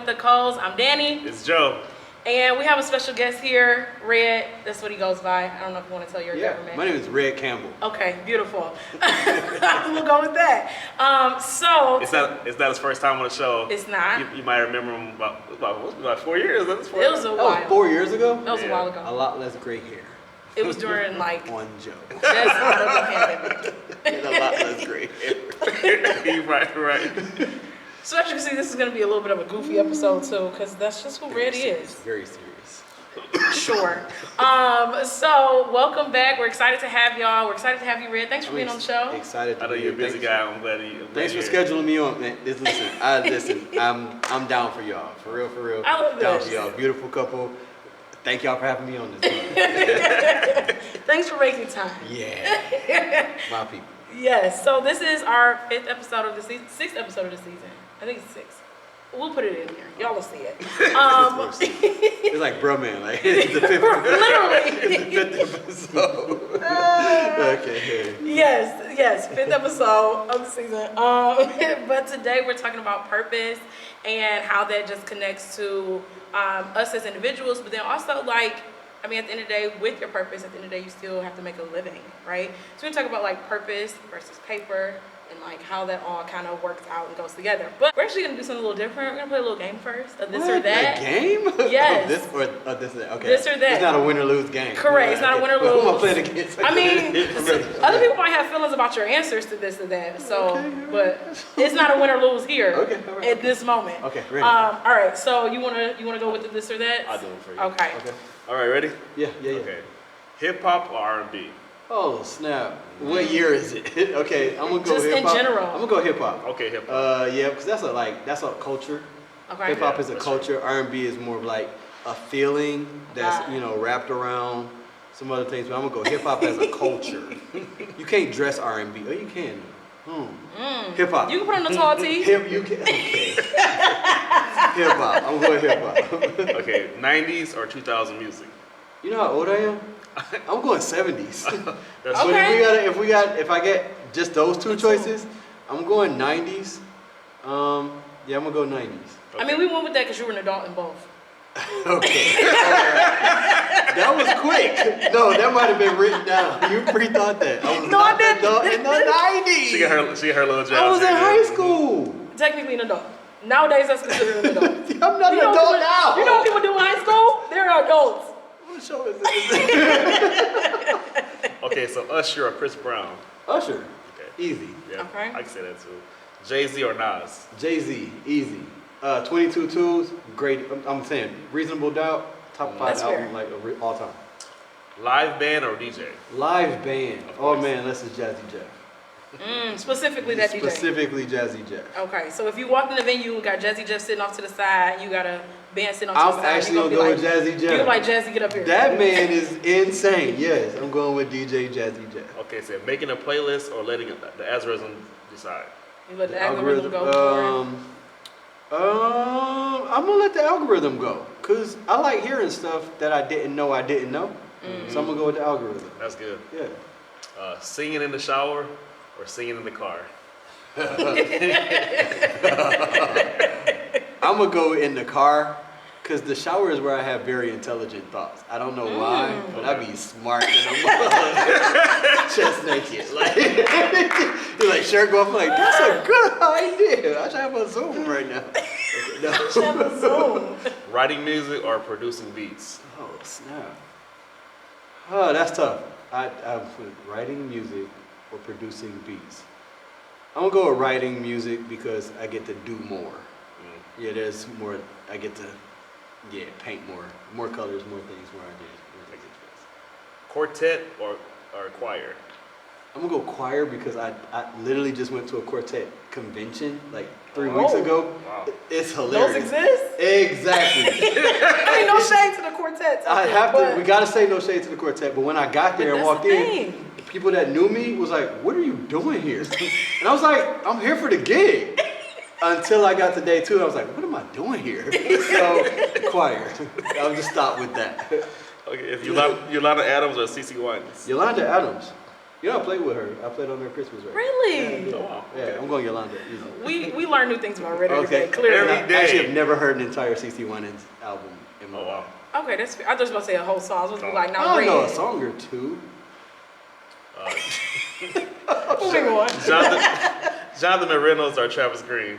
the Coles. I'm Danny. It's Joe. And we have a special guest here, Red. That's what he goes by. I don't know if you want to tell your government. My name is Red Campbell. Okay, beautiful. We'll go with that. So it's not his first time on the show. It's not. You might remember him about 4 years. It was a while. That was 4 years ago? That was a while ago. A lot less gray hair. It was during like one joke. Just out of the pandemic. And a lot less gray hair. You're right. So as you can see, this is going to be a little bit of a goofy episode too, because that's just who Red is. Very serious. Sure. So welcome back. We're excited to have y'all. We're excited to have you, Red. Thanks for being on the show. Excited. I know you're a busy guy. I'm glad you. Thanks for scheduling me on, man. Listen, I'm down for y'all. For real. I love down this. for y'all. Beautiful couple. Thank y'all for having me on this. Thanks for making time. Yeah. My people. Yes. So this is our 6th episode of the season. I think it's 6. We'll put it in here. Y'all will see it. It's like bro man, like it's the 5th. Literally. It's the 5th episode. Okay. Yes, 5th episode of the season. But today we're talking about purpose and how that just connects to us as individuals, but then also like, I mean, at the end of the day, with your purpose, at the end of the day, you still have to make a living, right? So we're gonna talk about like purpose versus paper and like how that all kind of works out and goes together. But we're actually gonna do something a little different. We're gonna play a little game first of this or that. A game? Yes. This or this or that. Okay. This or that. It's not a win or lose game. Correct. It's not a win or lose. Who am I playing against? I mean, other people might have feelings about your answers to this or that. So, but it's not a win or lose here. Okay. All right. At this moment. Okay. Ready. All right. So you wanna go with the this or that? I'll do it for you. Okay. All right, ready? Yeah. Okay. Hip hop or R&B? Oh snap! What year is it? Okay, I'm gonna go Just hip hop. in general. I'm gonna go hip hop. Okay, hip hop. Yeah, because that's a culture. Okay. Hip hop is a for culture. R&B is more of like a feeling that's wrapped around some other things. But I'm gonna go hip hop as a culture. You can't dress R&B. Oh, you can. Hip hop. You can put on the tall tee. You can. Okay. Hip hop. I'm going hip hop. Okay, 90s or 2000 music? You know how old I am? I'm going 70s. That's Okay. But if I get just those two choices, I'm going 90s. Yeah, I'm gonna go 90s. I mean, we went with that because you were an adult in both. Okay. Right. That was quick. No, that might have been written down. You pre-thought that. I was not an adult in the 90s. She got her little job. I was in high school. Technically an adult. Nowadays, that's considered an adult. I'm not an adult now. You know what people do in high school? They're adults. What show is this? Okay, so Usher or Chris Brown? Usher. Okay. Easy. Yeah, Okay. I can say that too. Jay-Z or Nas? Jay-Z. Easy. 22 Tools. Great. I'm saying Reasonable Doubt. Top 5 That's album fair. like all time. Live band or DJ? Live band. Of Oh course. man, this is Jazzy Jeff. Specifically that DJ. Specifically Jazzy Jeff. Okay, so if you walk in the venue and got Jazzy Jeff sitting off to the side, you got a band sitting off to I'm the side. actually you gonna be go like, with Jazzy Jeff. You're like, Jazzy, get up here. That man is insane. Yes, I'm going with DJ Jazzy Jeff. Okay, so making a playlist or letting the algorithm decide? You let the algorithm go for I'm gonna let the algorithm go, cause I like hearing stuff that I didn't know. So I'm gonna go with the algorithm. That's good. Yeah. Singing in the shower or singing in the car? I'm gonna go in the car, cause the shower is where I have very intelligent thoughts. I don't know why, but I be smart than a mother. Chest naked, like you're like shirt go off. I'm like, that's a good idea. I should have a Zoom right now. No. Have a Zoom. Writing music or producing beats? Oh snap. Oh, that's tough. I'm writing music or producing beats. I'm gonna go with writing music because I get to do more. Yeah, there's more. I get to paint more colors, more things, more ideas, more things. Quartet or choir? I'm gonna go choir because I literally just went to a quartet convention like 3 weeks ago. Wow. It's hilarious. Those exist? Exactly. I mean, no shade to the quartets. I have to. We gotta say no shade to the quartet. But when I got there and walked in, the people that knew me was like, "What are you doing here?" And I was like, "I'm here for the gig." Until I got to day 2, I was like, "What am I doing here?" So choir. I'll just stop with that. Okay, if Yolanda Adams or CeCe Winans? Yolanda Adams. You know, I played with her. I played on her Christmas record. Really? Yeah, Oh, wow. yeah. Okay. I'm going Yolanda. Easy. We learn new things about Red every day, Okay. clearly. Every I actually day. have never heard an entire CC Winans album in my Oh, wow. life. Okay, that's fair. I was just about to say a whole song. I was supposed to be like, I now don't know a Red. song or two. Moving on. Jonathan Reynolds or Travis Green?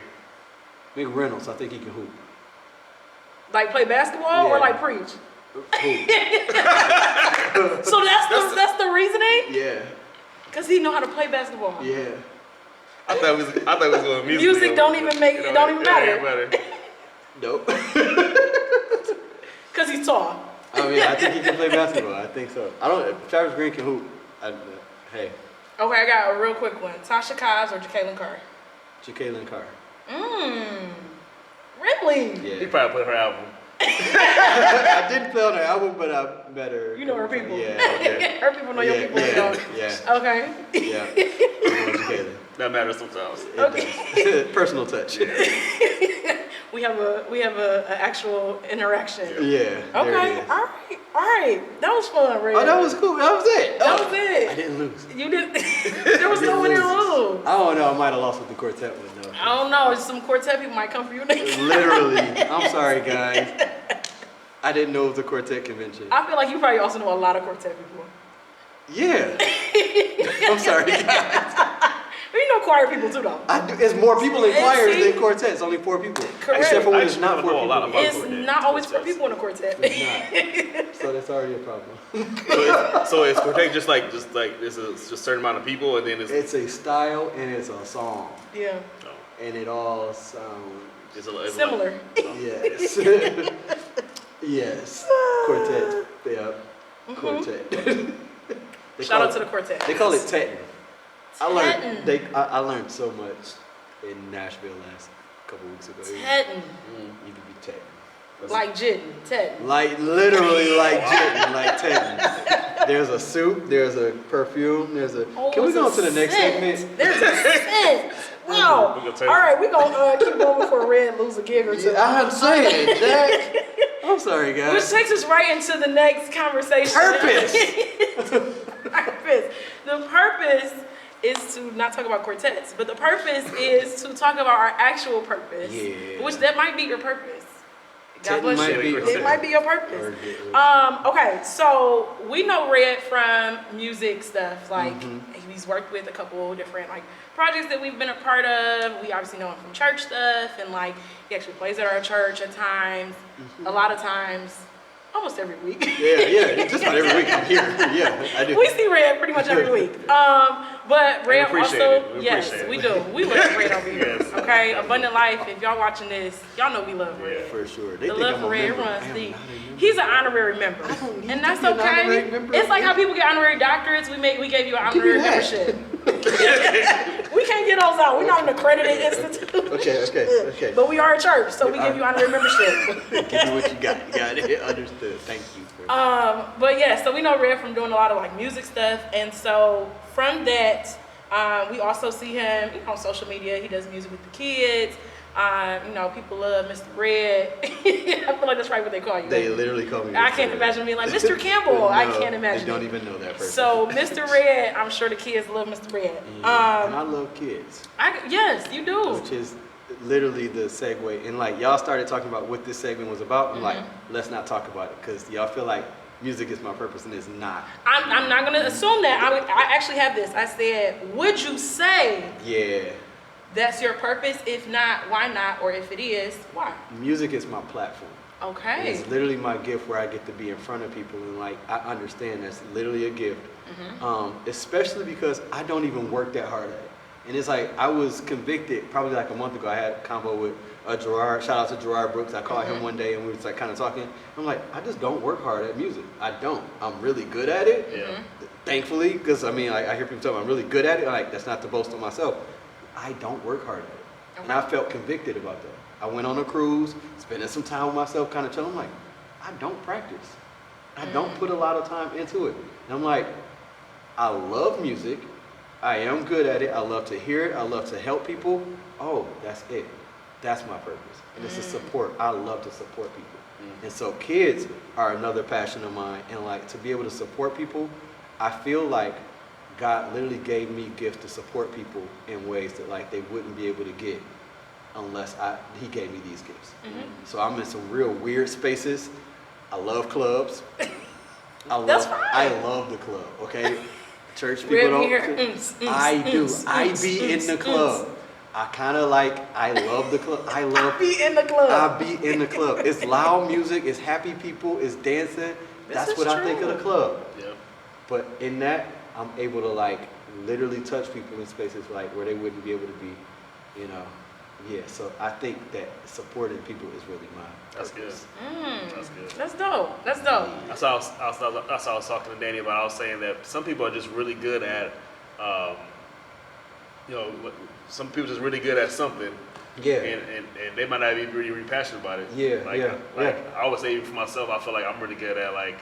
Big Reynolds, I think he can hoop. Like play basketball or Yeah. like preach? Hoop. So that's the reasoning? Yeah, Because he know how to play basketball. yeah. I thought it was going music. Music don't even make it don't even matter. Nope. Because he's tall. I mean, I think he can play basketball. I think so. I don't. Travis Green can hoop. Hey, Okay, I got a real quick one. Tasha Cobbs or Jacqueline Carr? Jacqueline Carr. Really? He Yeah. probably played her album. I didn't play on her album, but I met her. You know her people. Yeah. Yeah. Her people know your people. Yeah. don't. Yeah. Okay. Yeah. I'm going Jacqueline. That matters sometimes. It does. Personal touch. We have a actual interaction. Yeah. There it Okay. is. All right. That was fun, Red. Oh, that was cool. That was it. That Oh, was it. I didn't lose. You didn't. There was no winner lose. I don't know. I might have lost with the quartet one though. I don't know. Some quartet people might come for you next. Literally. I'm sorry, guys. I didn't know it was a quartet convention. I feel like you probably also know a lot of quartet people. Yeah. I'm sorry, guys. But you know choir people too, though. I do. It's more people in And choirs see- than quartets. Only 4 people. Correct. Except for when I it's not actually 4 know a lot people. about It's quartet. not always four Quartets. people in a quartet. It's not. So that's already a problem. So is quartet just like it's a just certain amount of people and then it's It's a style and it's a song. Yeah. no, And it all sounds it's Similar. yes. Yes. Quartet. Yeah. Quartet. They Shout call out it- to the quartet. They call it tetton. Tetton. I learned so much in Nashville last couple weeks ago. Tetton. You could be tetton. Like jitting. Tetton. Like literally like jitting, like tetton. There's a soup, there's a perfume, there's a. Oh, Can we it's go a on to the next scent. segment? There's a scent. Wow. We're gonna All taste right, we're going to keep going before Red lose a gig or two. Yeah, I'm saying, Jack. I'm sorry, Which guys. takes us right into the next conversation. Purpose. Purpose. The purpose is to not talk about quartets, but the purpose is to talk about our actual purpose. Yeah. Which that might be your purpose. God Tetton bless might you. be- It might be your purpose. Or- Okay, so we know Red from music stuff. Like Mm-hmm. he's worked with a couple different like projects that we've been a part of. We obviously know him from church stuff, and like he actually plays at our church at times. A lot of times, almost every week. Yeah, just about every week I'm here. Yeah, I do. We see Red pretty much every week. But Red appreciate also, it. We yes, appreciate we it. do. We love Red over here. Yes. Okay, Abundant Life. If y'all watching this, y'all know we love Red. For sure. They The think love I'm for a Red member. runs I am deep. not a member. He's an honorary member, don't need and to that's be an okay. honorary member. It's like how people get honorary doctorates. We gave you an Give me honorary that. membership. We can't get those out. We're not an accredited institute. Okay. But we are a church, so we give you honorary membership. Give me what you got. You got it. Understood. Thank you. But yeah, so we know Red from doing a lot of like music stuff, and so from that, we also see him, on social media. He does music with the kids. People love Mr. Red. I feel like that's right what they call you. They literally call me. I Mr. can't Red. imagine being like Mr. Campbell. I No, can't imagine. They don't it. even know that person. So Mr. Red, I'm sure the kids love Mr. Red. Yeah. And I love kids, Yes, you do. which is literally the segue. And like y'all started talking about what this segment was about. I'm like, let's not talk about it because y'all feel like music is my purpose and it's not. I'm not gonna assume that. I actually have this. I said, would you say Yeah. that's your purpose? If not, why not? Or if it is, why? Music is my platform. And Okay. it's literally my gift where I get to be in front of people and like I understand that's literally a gift. Especially because I don't even work that hard at it. And it's like I was convicted probably like a month ago. I had a convo with Gerard. Shout out to Gerard Brooks. I called him one day and we was like kind of talking. I'm like, I just don't work hard at music. I don't. I'm really good at it. Yeah. Thankfully, because I mean, like, I hear people tell me I'm really good at it. Like that's not to boast on myself. I don't work hard at it, and I felt convicted about that. I went on a cruise, spending some time with myself, kind of chilling. I'm like, I don't practice. I don't put a lot of time into it. And I'm like, I love music. I am good at it. I love to hear it. I love to help people. Oh, that's it. That's my purpose. And it's a support. I love to support people. And so kids are another passion of mine. And like to be able to support people, I feel like God literally gave me gifts to support people in ways that like they wouldn't be able to get unless he gave me these gifts. So I'm in some real weird spaces. I love clubs. That's fine. I love the club, okay? Church people don't. I do. I be in the club. I kind of like, I love the club. I be in the club. I be in the club. It's loud music, it's happy people, it's dancing. That's what I think of the club. Yeah. But in that, I'm able to like literally touch people in spaces like where they wouldn't be able to be, you know. Yeah, so I think that supporting people is really my That's good. purpose. That's good. That's dope. That's dope. That's how I was talking to Danny about. I was saying that some people are just really good at, you know, some people just really good at something. Yeah. And they might not be really passionate about it. Yeah, Like I always say for myself, I feel like I'm really good at like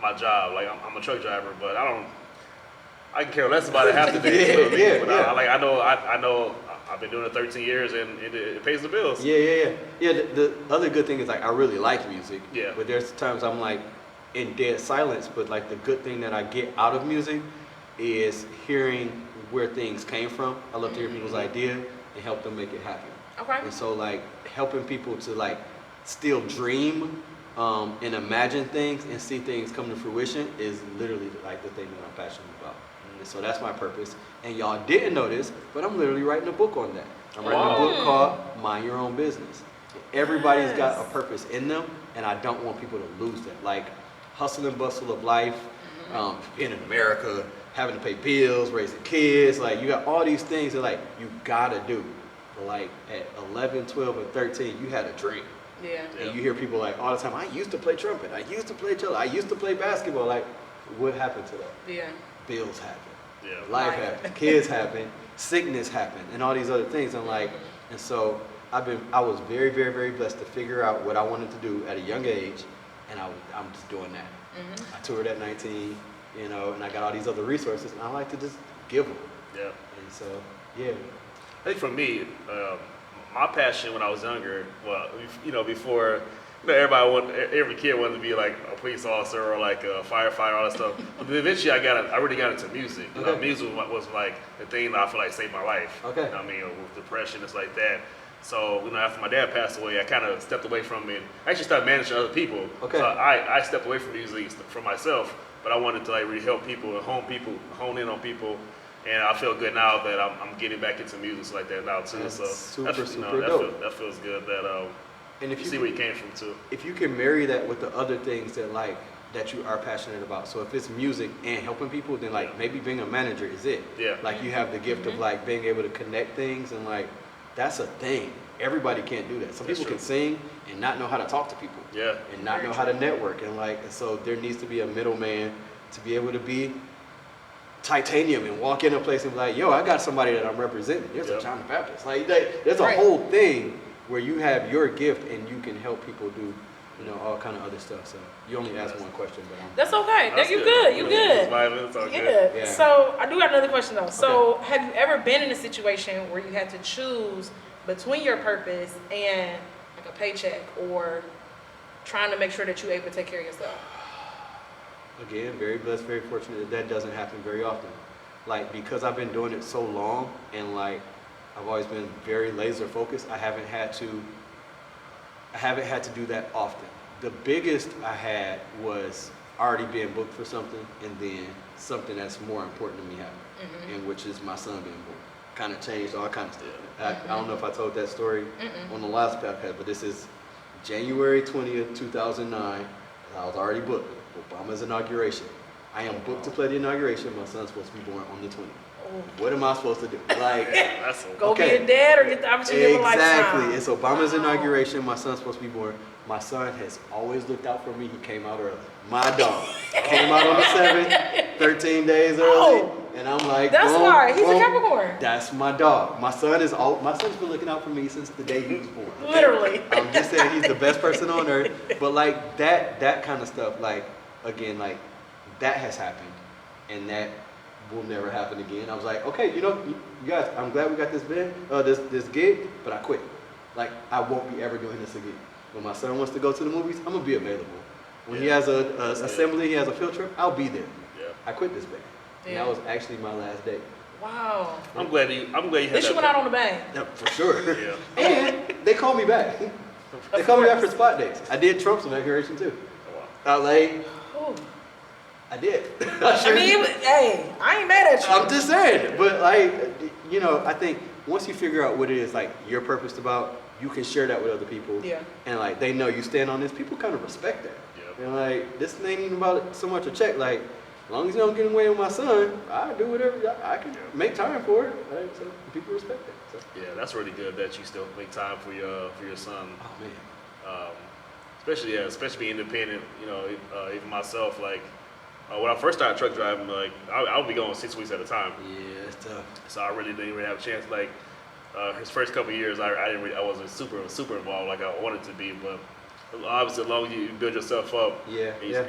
my job. Like I'm a truck driver, but I can care less about it half the day. You know what I mean? But I know I've been doing it 13 years and it pays the bills. Yeah. The other good thing is like I really like music. Yeah. But there's times I'm like in dead silence. But like the good thing that I get out of music is hearing where things came from. I love to hear people's idea and help them make it happen. Okay. And so like helping people to like still dream and imagine things and see things come to fruition is literally like the thing that I'm passionate about. And so that's my purpose. And y'all didn't know this, but I'm literally writing a book on that. I'm writing a book called Mind Your Own Business. Everybody's got a purpose in them, and I don't want people to lose that. Like hustle and bustle of life, being in America, having to pay bills, raising kids, like you got all these things that like you gotta do. But like at 11, 12, and 13, you had a dream. Yeah. And you hear people like all the time, I used to play trumpet, I used to play cello, I used to play basketball. Like, what happened to that? Yeah. Bills happen. Yeah. Life happened, kids happen, sickness happened, and all these other things. And like, and so I was very, very, very blessed to figure out what I wanted to do at a young age, and I'm just doing that. I toured at 19, you know, and I got all these other resources, and I like to just give them. Yeah. And so, yeah. I think for me, my passion when I was younger, well, you know, before, you know, every kid wanted to be like a police officer or like a firefighter, all that stuff. But eventually, I really got into music. Okay. Music was like the thing that I feel like saved my life. Okay. You know what I mean, with depression, it's like that. So, you know, after my dad passed away, I kind of stepped away from it. I actually started managing other people. Okay. So I stepped away from music for myself, but I wanted to like really help people and hone in on people. And I feel good now that I'm getting back into music like that now too. That's So super that dope. feels good that And if you you see where you came from too. if you can marry that with the other things that you are passionate about. So if it's music and helping people, then like maybe being a manager is it. Yeah. Like you have the gift of like being able to connect things, and like that's a thing. Everybody can't do that. Some That's people true. can sing and not know how to talk to people. Yeah. And not know how to network, and like, and so there needs to be a middleman to be able to be titanium and walk in a place and be like, yo, I got somebody that I'm representing. There's a John the Baptist. Like there's a whole thing where you have your gift and you can help people do, you know, all kind of other stuff. So you only asked one question, but That's okay. That's You good. You good. It's all good. Yeah. So I do got another question though. So have you ever been in a situation where you had to choose between your purpose and like a paycheck, or trying to make sure that you're able to take care of yourself? Again, very blessed, very fortunate that doesn't happen very often. Like, because I've been doing it so long and like I've always been very laser focused, I haven't had to do that often. The biggest I had was already being booked for something, and then something that's more important to me happened, and which is my son being born. Kind of changed all kinds of stuff. I don't know if I told that story on the last podcast, but this is January 20th, 2009. I was already booked. Obama's inauguration. I am booked to play the inauguration. My son's supposed to be born on the 20th. What am I supposed to do? Like, Go be a dad or get the opportunity of a lifetime. Exactly. It's Obama's inauguration. My son's supposed to be born. My son has always looked out for me. He came out early. My dog came out on the 7th, 13 days early. And I'm like, that's boom, why he's boom. a Capricorn. That's my dog. My son's been looking out for me since the day he was born. Okay? Literally. I'm just saying he's the best person on earth. But like that kind of stuff, like, again, like that has happened, and that will never happen again. I was like, okay, you know, you guys, I'm glad we got this this gig, but I quit. Like, I won't be ever doing this again. When my son wants to go to the movies, I'm gonna be available. When he has a assembly, he has a field trip, I'll be there. Yeah. I quit this band. And that was actually my last day. Wow. I'm glad you had At least that. you went out on the bang. Yeah, for sure. Yeah. And they called me back. They called me back for spot dates. I did Trump's inauguration too. Oh, wow. I like, Ooh. I did. I mean, hey, I ain't mad at you. I'm just saying, but like, you know, I think once you figure out what it is like your purpose about, you can share that with other people. Yeah. And like they know you stand on this. People kind of respect that. Yeah. And like this ain't even about so much a check. Like as long as you don't get away with my son, I do whatever I can make time for it. Right? So people respect that. So. Yeah, that's really good that you still make time for your son. Oh man. Especially being independent. You know, even myself, like when I first started truck driving, like I would be going 6 weeks at a time. Yeah, it's tough. So I really didn't even have a chance. Like his first couple of years, I wasn't super involved like I wanted to be. But obviously, as long as you build yourself up, Yeah. just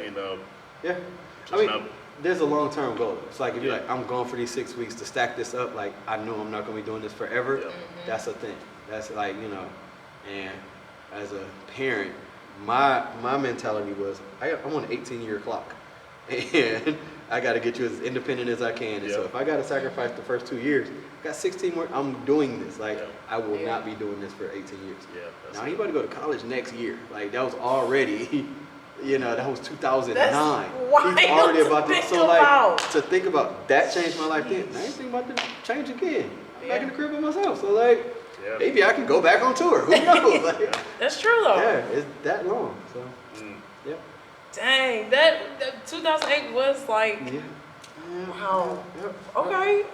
I mean, not- there's a long-term goal. It's like if you're Yeah. like, I'm going for these 6 weeks to stack this up. Like I know I'm not gonna be doing this forever. Yeah. That's a thing. That's like, you know, and as a parent, my mentality was I'm on an 18-year clock, and I got to get you as independent as I can. And so Yeah. if I got to sacrifice the first 2 years, I got 16 more. I'm doing this. Like Yeah. I will not be doing this for 18 years. Yeah, that's Now it. you about to go to college next year. Like that was already, you know, that was 2009. That's wild He's already to about to. think So like about. to think about that changed my life then. Now I ain't thinking about to change again. I'm back in Yeah. the crib by myself. So like Yeah. maybe I can go back on tour. Who knows? Like, That's true though. yeah, it's that long. So Mm. yeah. Dang, that 2008 was like, Yeah. wow. Yeah. Okay.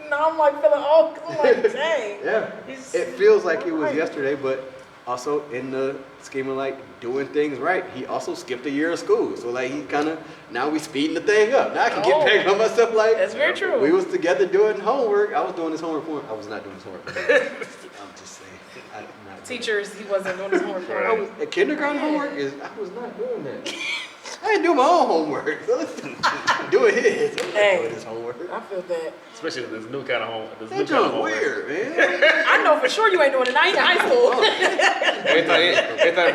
Now I'm like feeling old. I'm like, dang. Yeah. It's- It feels like it was Right. yesterday, but also in the scheme of like doing things right, he also skipped a year of school. So like he kind of, now we speeding the thing up. Now I can get Oh. back on myself like, That's very true. we was together doing homework. I was doing his homework for him. I was not doing his homework for him. I'm just saying. I'm not doing Teachers, he wasn't doing his homework for it. I was, kindergarten homework I was not doing that. I didn't do my own homework. So let's do it his. I'm not Hey. doing his homework. I feel that. Especially with this new kind of home. This That new kind of junk homework. weird, man. I know for sure you ain't doing it. Now you in high school. Every time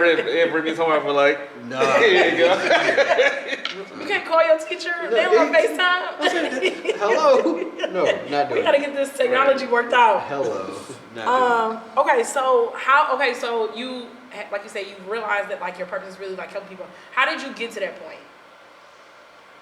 bring me home, I'm like, No. here you go. You can't call your teacher. No, They on it's- FaceTime. Hello? No, not We doing gotta it. get this technology worked out. Hello. Not Okay, so you, like you said, you realized that like your purpose is really like helping people. How did you get to that point?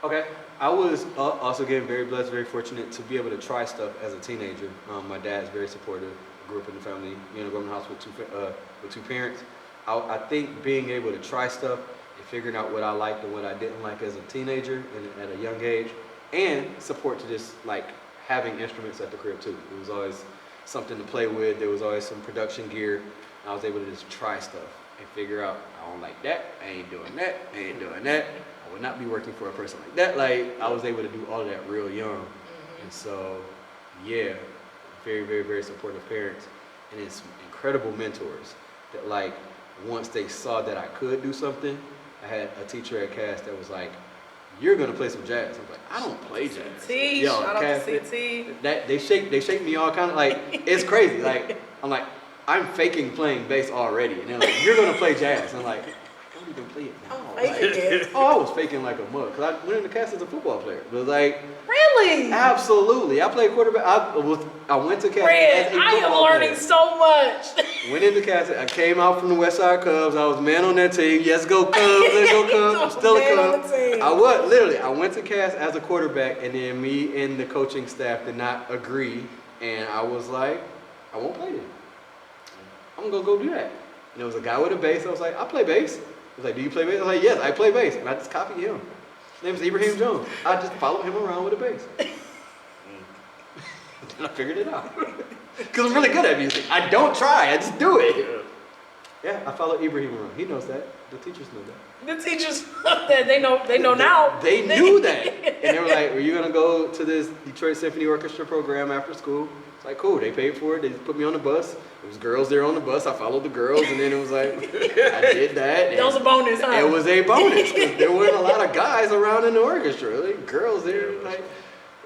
Okay. I was also getting very blessed, very fortunate to be able to try stuff as a teenager. My dad's very supportive. Grew up in the family, you know, grew up in the house with two parents. I think being able to try stuff and figuring out what I liked and what I didn't like as a teenager and at a young age, and support to just like having instruments at the crib too. It was always something to play with. There was always some production gear. I was able to just try stuff and figure out I don't like that. I ain't doing that. I ain't doing that. I would not be working for a person like that. Like I was able to do all of that real young, and so yeah, very, very, very supportive parents, and it's incredible mentors that like once they saw that I could do something. I had a teacher at Cass that was like, "You're gonna play some jazz." I was like, "I don't play jazz." CT, Yo, shout out Cass, to CT. that they shake me all kind of like it's crazy. Like I'm like I'm faking playing bass already, and they're like, "You're gonna play jazz." I'm like, "I don't even play it now." I'm faking it. Oh, I was faking like a mug because I went into Cass as a football player. But like, Really? absolutely, I played quarterback. I went to Cass Fred, as a I am football learning player. so much. Went into Cass. I came out from the West Side Cubs. I was man on that team. Yes, go Cubs. Let's go Cubs. I'm still a Man on Cub. the team. I was literally. I went to Cass as a quarterback, and then me and the coaching staff did not agree, and I was like, I won't play it. I'm gonna go do that. And there was a guy with a bass. I was like, I play bass. He was like, do you play bass? I was like, yes, I play bass. And I just copied him. His name was Ibrahim Jones. I just followed him around with a bass. And I figured it out. Because I'm really good at music. I don't try, I just do it. Yeah, I follow Ibrahim around. He knows that. The teachers know that. The teachers, they know now. They knew that. And they were like, are you going to go to this Detroit Symphony Orchestra program after school? It's like, cool. They paid for it. They just put me on the bus. There was girls there on the bus. I followed the girls. And then it was like, I did that. That was a bonus, huh? It was a bonus. 'Cause there weren't a lot of guys around in the orchestra. Like, girls there. Like,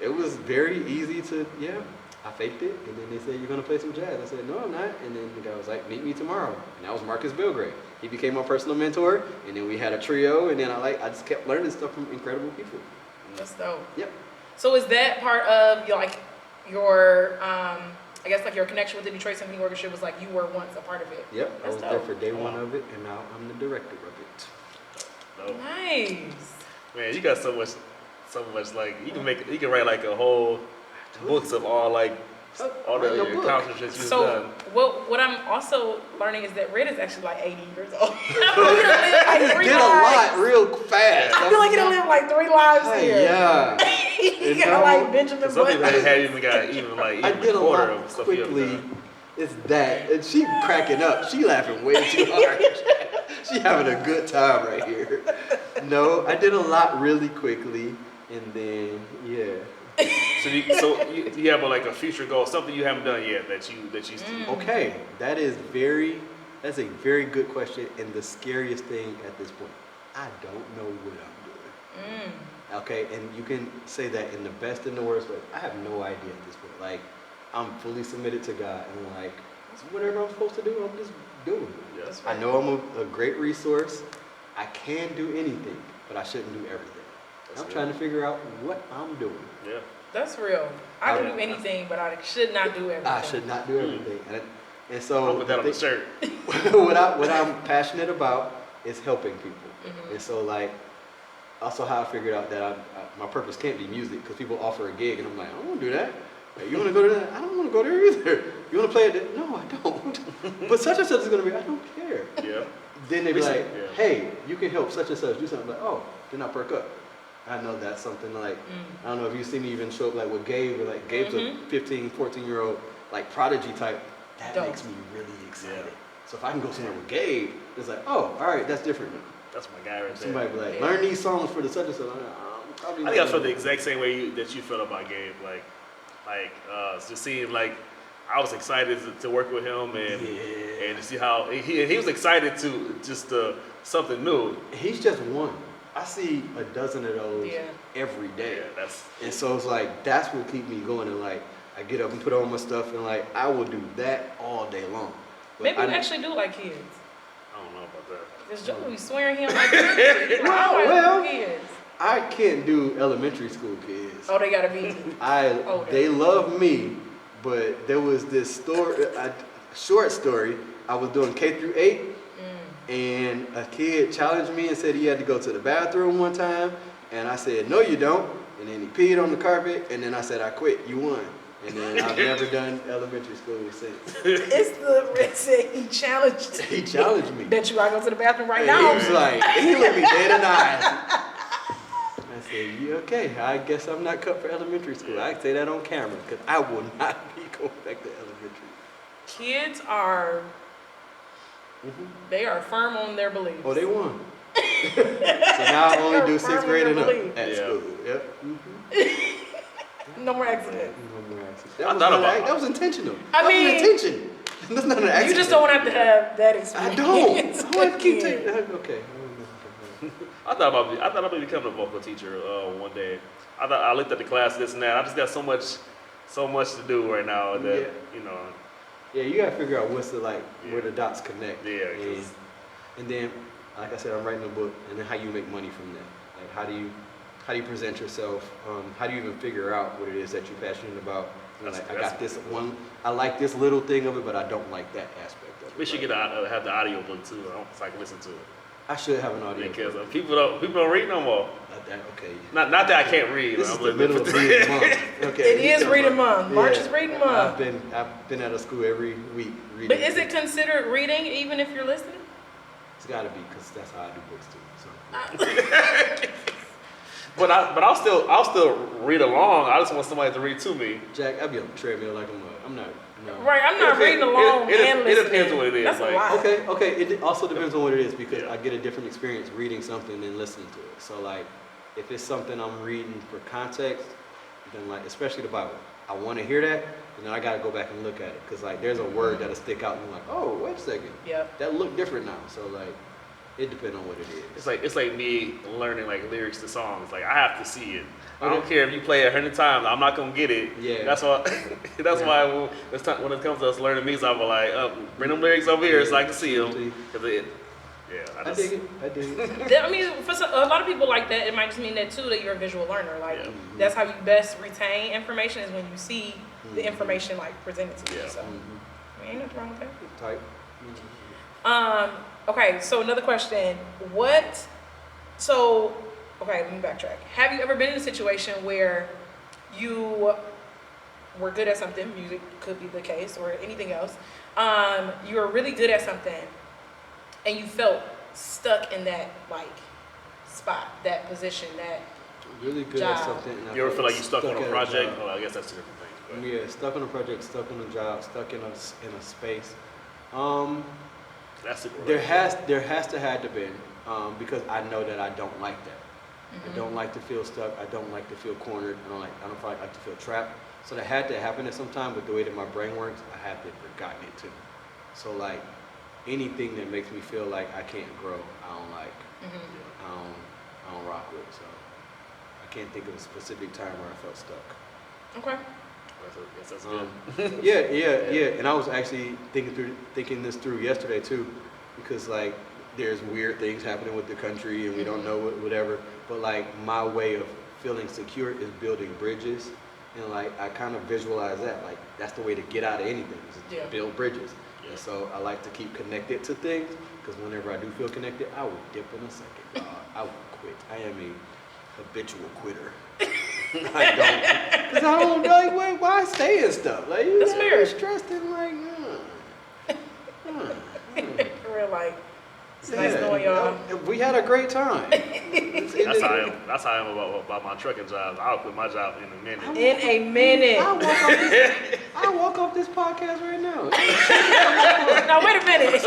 it was very easy to, yeah. I faked it, and then they said, you're going to play some jazz. I said, no, I'm not. And then the guy was like, meet me tomorrow. And that was Marcus Belgrade. He became my personal mentor, and then we had a trio, and then I just kept learning stuff from incredible people. That's dope. Yep. So is that part of your I guess like your connection with the Detroit Symphony Orchestra was like you were once a part of it? Yep, I That's was dope. there for day one of it, and now I'm the director of it. No. Nice. Man, you got so much like you can write like a whole books of all like all the Write a book. accomplishments you've So done. what I'm also learning is that Red is actually like 80 years old. I just did a lot real fast. I feel like he done lived like 3 lives here. Yeah. He got like Benjamin Some people Button. hadn't even got even I did a a quarter lot of stuff you have quickly. done. It's that. And she cracking up. She laughing way too hard. She having a good time right here. No, I did a lot really quickly. And then, yeah. So you have like a future goal, something you haven't done yet that you still. Okay, that's a very good question, and the scariest thing at this point, I don't know what I'm doing. Okay, and you can say that in the best and the worst way. I have no idea at this point. Like, I'm fully submitted to God, and I'm like, whatever I'm supposed to do, I'm just doing it. Yes. I know I'm a great resource. I can do anything, but I shouldn't do everything. I'm trying to figure out what I'm doing. Yeah. That's real. I can do anything, but I should not do everything. I should not do everything. And so I'll put that on the shirt. what I'm passionate about is helping people. Mm-hmm. And so like, also how I figured out that my purpose can't be music, because people offer a gig and I'm like, I don't want to do that. Like, you want to go to that? I don't want to go there either. You want to play it? No, I don't. But such and such is going to be, I don't care. Yeah. Then they be like, Yeah. hey, you can help such and such do something. I'm like, oh, then I perk up. I know that's something like, I don't know if you see me even show up like with Gabe, or like Gabe's a 15, 14-year-old like prodigy type. That Dope. makes me really excited. Yeah. So if I can go somewhere with Gabe, it's like, oh, all right, that's different now. That's my guy right there. Somebody be like, Yeah. learn these songs for the such and such. I'm like, probably I think I not felt the gonna- exact same way that you felt about Gabe. Just seeing like I was excited to work with him and to see how he was excited to just something new. He's just one. I see a dozen of those Yeah. every day. Yeah, that's And so it's like, that's what keep me going. And like, I get up and put on my stuff and like, I will do that all day long. But Maybe you I- actually do like kids. I don't know about that. Because Joe be swearing him like kids. Well, kids. I can't do elementary school kids. Oh, they gotta be. Older. They love me, but there was this story, short story. I was doing K through 8, and a kid challenged me and said he had to go to the bathroom one time, and I said, no, you don't. And then he peed on the carpet, and then I said, I quit. You won. And then I've never done elementary school since. It's the Red said he challenged. He challenged me. That you gotta go to the bathroom right And now. he was like, he looked me dead in the eyes. I said, yeah, okay, I guess I'm not cut for elementary school. I can say that on camera, because I will not be going back to elementary. Kids are, they are firm on their beliefs. Oh, they won. So now I only do 6th grade and up Believe. at Yeah. school. Yep. No more accidents. No more accidents. I thought about- That was intentional. I That mean, was intention. That's not an accident. You just don't have to have that I experience. don't. I want to keep Again. taking that. Okay. I thought about becoming a vocal teacher one day. I looked at the class, this and that. I just got so much to do right now that Yeah. you know. Yeah, you gotta figure out what's the where the dots connect. Yeah, 'cause- And then, like I said, I'm writing a book, and then how you make money from that. Like how do you present yourself? How do you even figure out what it is that you're passionate about? You know, That's- like I got this one, I like this little thing of it, but I don't like that aspect of it. We should right? have the audio book too, so I can listen to it. I should have an audio. Because book. people don't read no more. Okay. Not that I can't read. This is I'm the middle of living- reading month. Okay. It is reading month. March is reading month. I've been out of school every week reading. But is it considered reading even if you're listening? It's got to be, because that's how I do books too. So. But I'll still read along. I just want somebody to read to me. Jack, I'll be on the treadmill like I'm not. No. Right, I'm not It- reading along it- and it listening. depends on what it is, That's like- a lot. Okay. It also depends on what it is, because Yeah. I get a different experience reading something than listening to it. So like, if it's something I'm reading for context, then like, especially the Bible, I want to hear that, and then I got to go back and look at it, because like, there's a word that'll stick out, and I'm like, oh, wait a second, Yep. that look different now. So like, it depends on what it is. It's like me learning like lyrics to songs. Like I have to see it. I Okay. don't care if you play it 100 times. I'm not gonna get it. Yeah. That's why. That's Yeah. why when it comes to us learning music, I'm like, bring them lyrics over here so I can see them. See? Cause Yeah, I dig it. I dig it. I mean, for a lot of people like that, it might just mean that too, that you're a visual learner. Like, Yeah. that's how you best retain information is when you see the information like presented to you. Yeah. So, I mean, ain't nothing wrong with that. Type. Okay, so another question. Okay, let me backtrack. Have you ever been in a situation where you were good at something, music could be the case, or anything else, you were really good at something, and you felt stuck in that, like, spot, that position, that Really good job. at something. And I You ever feel like you stuck on at a project? job. Oh, I guess that's a different thing. But Yeah, stuck on a project, stuck on a job, stuck in a space. that's it. There has to have been because I know that I don't like that. I don't like to feel stuck. I don't like to feel cornered. I don't like to feel trapped. So that had to happen at some time. But the way that my brain works, I have to have forgotten it too. So like anything that makes me feel like I can't grow, I don't like. I don't rock with. So I can't think of a specific time where I felt stuck. Okay. Yes, that's good. Yeah. And I was actually thinking this through yesterday too, because like there's weird things happening with the country and we don't know whatever. But like my way of feeling secure is building bridges, and like I kind of visualize that. Like that's the way to get out of anything is to build bridges. Yeah. And so I like to keep connected to things because whenever I do feel connected, I will dip in a second. I will quit. I am a habitual quitter. I don't, because I don't like why stay in stuff like you That's fair. stressed and like Real like, it's nice knowing y'all. We had a great time. That's how I am. That's how I am about my trucking job. I'll quit my job in a minute. In a minute. I walk off this podcast right now. No, wait a minute.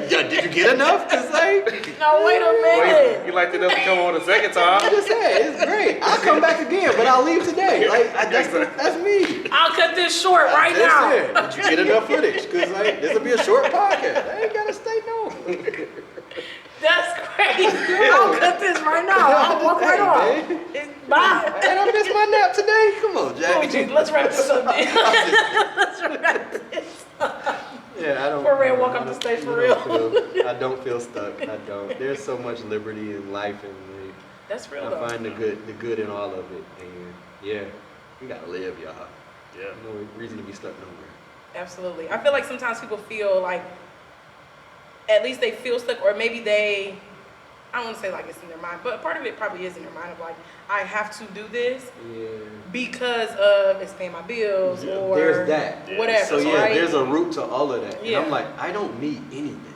Did you get enough? Cause like, No, wait a minute. You liked enough to come on a second time? I just said it's great. I'll come back again, but I'll leave today. Like that's me. I'll cut this short right Just now. said, did you get enough footage? Cause like this will be a short podcast. I ain't gotta stay no. That's crazy. I'll cut this right now. I'll walk right off. Bye. And I missed my nap today. Come on, Jack. Oh, geez, let's wrap this up then. Let's wrap this up. Yeah, I don't. For real, walk off the stage for real. I don't feel stuck. I don't. There's so much liberty in life, and like, That's real I though. find the good in all of it. And yeah, we gotta live, y'all. Yeah. No reason to be stuck nowhere. Absolutely. I feel like sometimes people feel like, at least they feel stuck, or maybe they, I don't want to say like it's in their mind, but part of it probably is in their mind of like, I have to do this Yeah. because of it's paying my bills or There's that. whatever. So yeah, right? there's a root to all of that. Yeah. And I'm like, I don't need anything.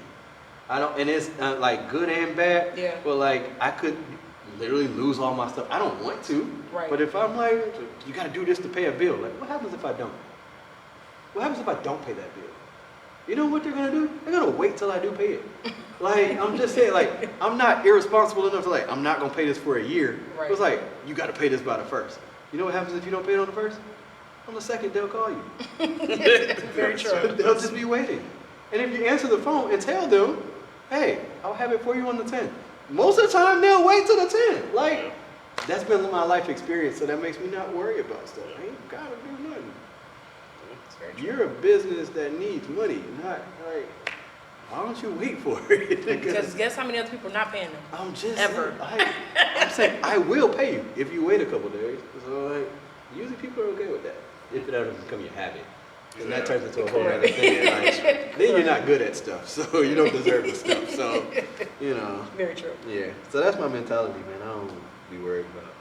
I don't, and it's like good and bad. Yeah. But like, I could literally lose all my stuff. I don't want to. Right. But if I'm like, you got to do this to pay a bill. Like, what happens if I don't? What happens if I don't pay that bill? You know what they're gonna do? They're gonna wait till I do pay it. Like, I'm just saying, like, I'm not irresponsible enough to like, I'm not gonna pay this for a year. Right. It's like, you gotta pay this by the first. You know what happens if you don't pay it on the first? On the second, they'll call you. Very true. They'll just be waiting. And if you answer the phone and tell them, hey, I'll have it for you on the 10th. Most of the time, they'll wait till the 10th. Like, that's been my life experience, so that makes me not worry about stuff. I ain't gotta do nothing. You're a business that needs money, not like, why don't you wait for it? Because guess how many other people are not paying them? I'm just Ever. I'm saying I will pay you if you wait a couple days. So like, usually people are okay with that if it doesn't become your habit, and that turns into a whole other thing. Like, then you're not good at stuff, so you don't deserve the stuff. So you know. Very true. Yeah. So that's my mentality, man. I don't be worried about.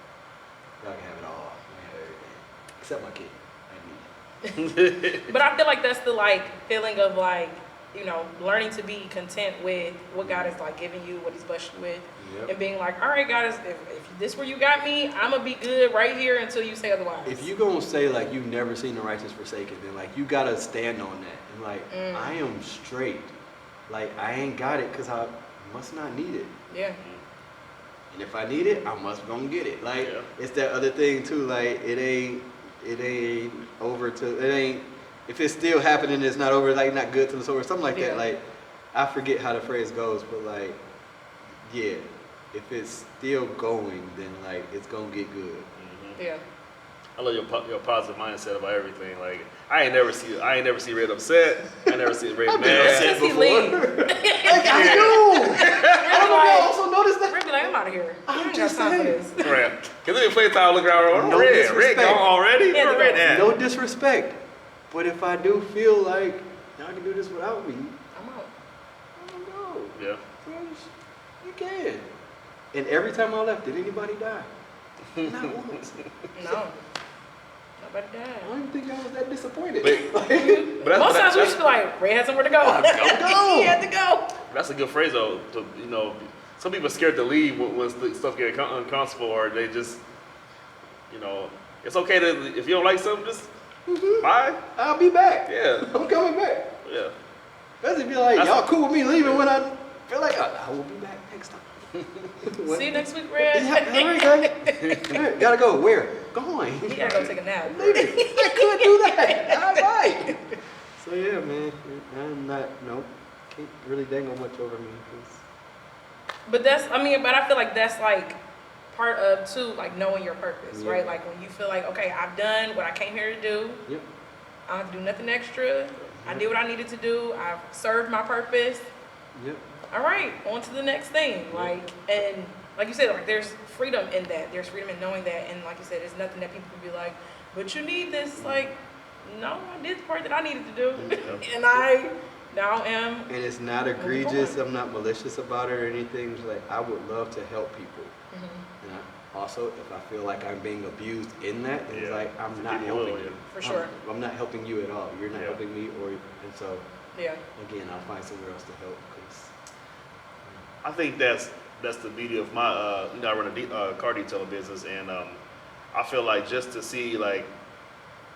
Y'all can have it all. I can have everything except my kid. But I feel like that's the like feeling of like, you know, learning to be content with what God is like giving you, what He's blessed you with, and being like, all right, God, if this where you got me, I'm gonna be good right here until you say otherwise. If you gonna say like you've never seen the righteous forsaken, then like you gotta stand on that and like I am straight, like I ain't got it because I must not need it. Yeah. And if I need it, I must gonna get it. Like it's that other thing too. Like it ain't over till it ain't. If it's still happening, it's not over. Like not good till it's over. Something like that. Like I forget how the phrase goes, but like yeah, if it's still going, then like it's gonna get good. Yeah. I love your positive mindset about everything. Like I ain't never see Red upset. I never see Red mad. Since he leave. I do. I also noticed that. Red be like, I'm out of here. I'm I just ain't got time for saying. this. Right. Cause then play time look around. No Red disrespect. gone already. Yeah, Where Red at? No disrespect, but if I do feel like y'all can do this without me, I'm out. I don't know. Yeah. You can. And every time I left, did anybody die? Not once. No. Nobody I died. don't even think I was that disappointed. But that's, Most times we just be like, Ray had somewhere to go. go. He had to go. that's a good phrase though. To, some people are scared to leave when stuff get uncomfortable, or they just, it's okay to if you don't like something, just bye. I'll be back. Yeah. I'm coming back. Yeah. Especially if you're like, That's- y'all cool with me leaving when I feel like I will be back next time. See you next week, Red. Yeah, all right, guys. All right, gotta go. Where? Going. He gotta go take a nap. Leaving. I could do that. All right. So yeah, man. I'm not. Nope. Can't really dangle much over me. But I feel like that's like part of too, like knowing your purpose, Yeah. right? Like when you feel like, okay, I've done what I came here to do. Yep. I don't have to do nothing extra. I did what I needed to do. I've served my purpose. Yep. All right, on to the next thing. Like, and like you said, like there's freedom in that. There's freedom in knowing that. And like you said, it's nothing that people can be like, but you need this. Like, no, I did the part that I needed to do. And I now am. And it's not egregious. I'm not malicious about it or anything. It's like I would love to help people. Mhm. And also, if I feel like I'm being abused in that, it's Yeah. like I'm not People helping will, you. For sure. I'm not helping you at all. You're not Yeah. helping me, and so Yeah. again, I'll find somewhere else to help. Cause I think that's the beauty of my I run a car detailing business, and I feel like just to see like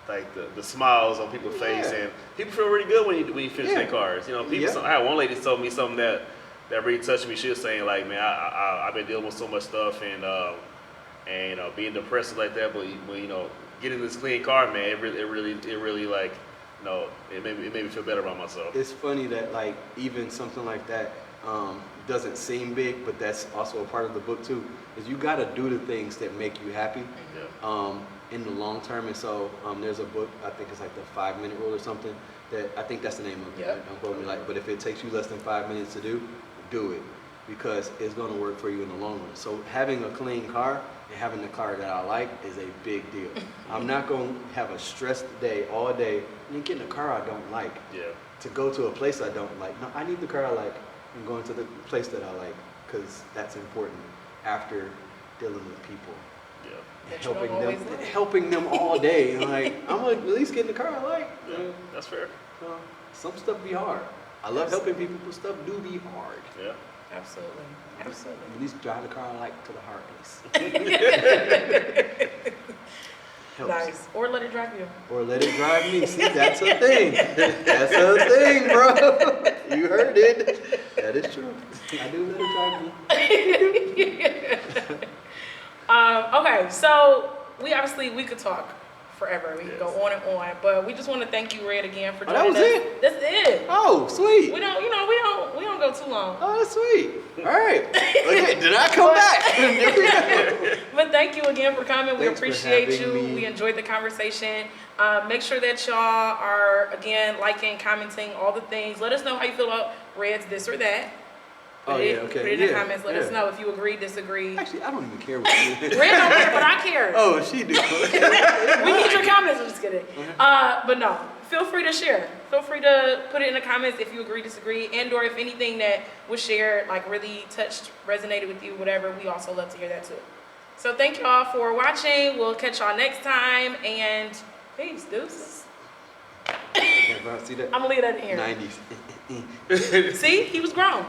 the smiles on people's face, Yeah. and people feel really good when you finish Yeah. their cars. People. Yeah. I had one lady told me something that really touched me. She was saying like, man, I've been dealing with so much stuff, and being depressed like that, but getting this clean car, man, it really like it made me feel better about myself. it's funny that like even something like that doesn't seem big, but that's also a part of the book too. Is you got to do the things that make you happy. Yeah. In the long term. And so there's a book, I think it's like the 5-minute rule or something, that I think that's the name of it. Yep. Don't quote me, like, but if it takes you less than 5 minutes to do it, because it's going to work for you in the long run. So having a clean car and having the car that I like is a big deal. I'm not going to have a stressed day all day and then getting a car I don't like Yeah. to go to a place I don't like. No, I need the car I like and going to the place that I like, because that's important after dealing with people. Yeah. That you don't always like. Helping them all day. Like, I'm gonna at least get in the car I like. Yeah. That's fair. Some stuff be hard. I love helping people, but stuff do be hard. Yeah. Absolutely. Absolutely. At least drive the car I like to the hard place. Helps. Nice. Or let it drive you. Or let it drive me. See, that's a thing. That's a thing, bro. You heard it. That is true. I do let it drive me. Okay, so we could talk forever. We could go on and on, but we just want to thank you, Red, again for Oh, joining that was us. it? That's it. Oh, sweet. We don't go too long. Oh, that's sweet. All right. Okay, did I come back? But thank you again for coming. We Thanks for appreciate having you. me. We enjoyed the conversation. Make sure that y'all are again liking, commenting, all the things. Let us know how you feel about Red's this or that. Oh, Put it, yeah, okay. Put it in the Yeah, comments. Let us yeah. know if you agree, disagree. Actually, I don't even care what you Red don't care, but I care. Oh, she do. We need your comments. I'm just kidding. But no, feel free to share. Feel free to put it in the comments if you agree, disagree, and/or if anything that was shared like really touched, resonated with you, whatever. We also love to hear that too. So thank y'all for watching. We'll catch y'all next time, and peace, deuces. See that? I'm gonna leave that in here. 90s. See, he was grown.